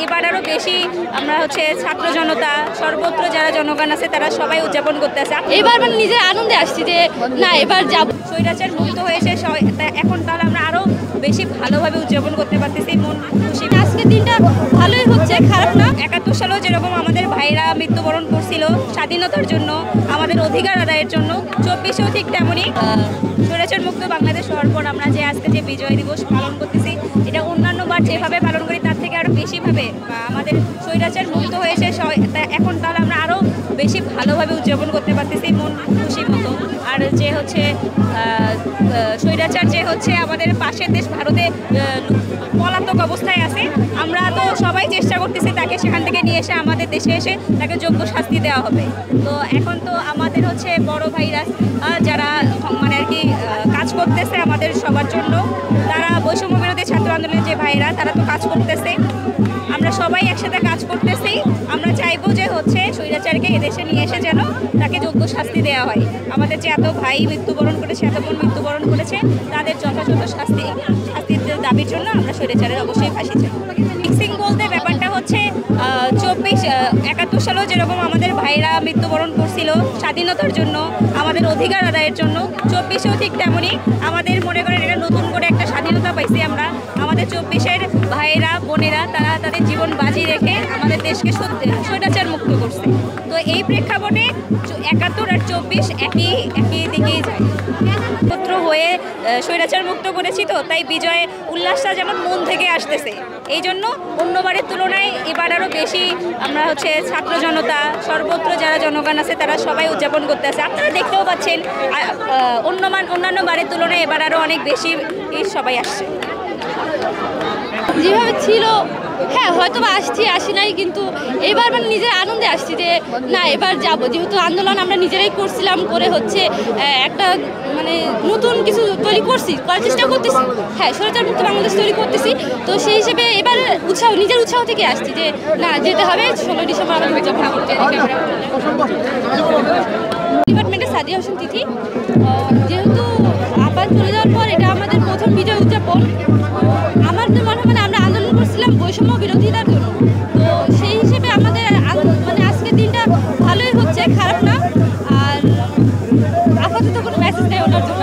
এবার আরও বেশি আমরা ছাত্র জনতা সর্বত্র যারা জনগণ আছে তারা সবাই উদযাপন করতে আছে। এবার মানে নিজের আনন্দে আসছি যে না এবার যাব, স্বৈরাচার মুক্ত হয়েছে এখন তাহলে আমরা আরও বেশি ভালোভাবে উদযাপন করতে পারতেছি। মন খুশি, আজকের দিনটা ভালোই হচ্ছে, খারাপ না। 71 সালেও যেরকম আমাদের ভাইরা মৃত্যুবরণ করছিল স্বাধীনতার জন্য, আমাদের অধিকার আদায়ের জন্য, 24-এও ঠিক তেমনই স্বৈরাচার মুক্ত বাংলাদেশ হওয়ার পর আমরা যে আজকে যে বিজয় দিবস পালন করতেছি, এটা অন্যান্যবার যেভাবে পালন করি তার থেকে আরও বেশিভাবে আমাদের স্বৈরাচার মুক্ত হয়েছে এখন তাহলে আমরা আরও বেশি ভালোভাবে উদযাপন করতে পারতেছি মন খুশি মতো। আর যে স্বৈরাচার যে আমাদের পাশের দেশ ভারতে পলাতক অবস্থায় আছে, আমরা তো সবাই চেষ্টা করতেছি তাকে সেখান থেকে নিয়ে এসে আমাদের দেশে এসে তাকে যোগ্য শাস্তি দেওয়া হবে। তো এখন তো আমাদের বড় ভাইরা যারা মানে আর কি কাজ করতেছে আমাদের সবার জন্য, তারা বৈষম্য বিরোধী ছাত্র আন্দোলনের যে ভাইরা তারা তো কাজ করতেছে, আমরা সবাই একসাথে কাজ করতেছি। আমরা চাইবো যে স্বৈরাচারকে এদেশে নিয়ে এসে যেন তাকে যোগ্য শাস্তি দেওয়া হয়। আমাদের যে এত ভাই মৃত্যুবরণ করেছে, এত বোন মৃত্যুবরণ করেছে, তাদের যথাযথ শাস্তির দাবির জন্য আমরা স্বৈরাচারের অবশ্যই ফাঁসি চাই। মিক্সিং বলতে ব্যাপারটা 71 সালেও যেরকম আমাদের ভাইরা মৃত্যুবরণ করছিল স্বাধীনতার জন্য, আমাদের অধিকার আদায়ের জন্য, 24-এও ঠিক তেমনই আমাদের মনে করেন এটা নতুন করে একটা স্বাধীনতা পাইছি আমরা। আমাদের 24-এর ভাইয়েরা বোনেরা তারা তাদের জীবন বাজি রেখে আমাদের দেশকে স্বৈরাচার মুক্ত করছে। তো এই প্রেক্ষাপটে 71 আর 24 একই দিকেই যায়, পুত্র হয়ে স্বৈরাচার মুক্ত করেছি, তো তাই বিজয় উল্লাসটা যেমন মন থেকে আসতেছে। এই জন্য অন্যবারের তুলনায় এবার আরও বেশি আমরা ছাত্র জনতা সর্বত্র যারা জনগণ আছে তারা সবাই উদযাপন করতে আছে। আপনারা দেখতেও পাচ্ছেন অন্যান্য বারের তুলনায় এবার আরও অনেক বেশি সবাই আসছে। যেভাবে ছিল হ্যাঁ হয়তো বা আসি নাই, কিন্তু এবার মানে নিজের আনন্দে আসছি যে না এবার যাব, যেহেতু আন্দোলন আমরা নিজেরাই করছিলাম, করে একটা মানে নতুন কিছু তৈরি করার চেষ্টা করতেছি। হ্যাঁ, স্বৈরাচার মুক্ত বাংলাদেশ তৈরি করতেছি, তো সেই হিসেবে এবার নিজের উৎসাহ থেকে আসছি যে না যেতে হবে। 16 ডিসেম্বর আমাদের উদযাপন করতে হবে। ডিপার্টমেন্টে সাদিয়া হোসেন তিথি, যেহেতু আবার চলে যাওয়ার পর এটা আমাদের প্রথম বিজয় উদযাপন। আমার তো মনে হয় আমরা আন্দোলন করছিলাম বৈষম্য বিরোধিতার জন্য, তো সেই হিসেবে আমাদের মানে আজকের দিনটা ভালোই হচ্ছে, খারাপ না। আর আপাতত কোনো মেসেজ নেই ওনার জন্য।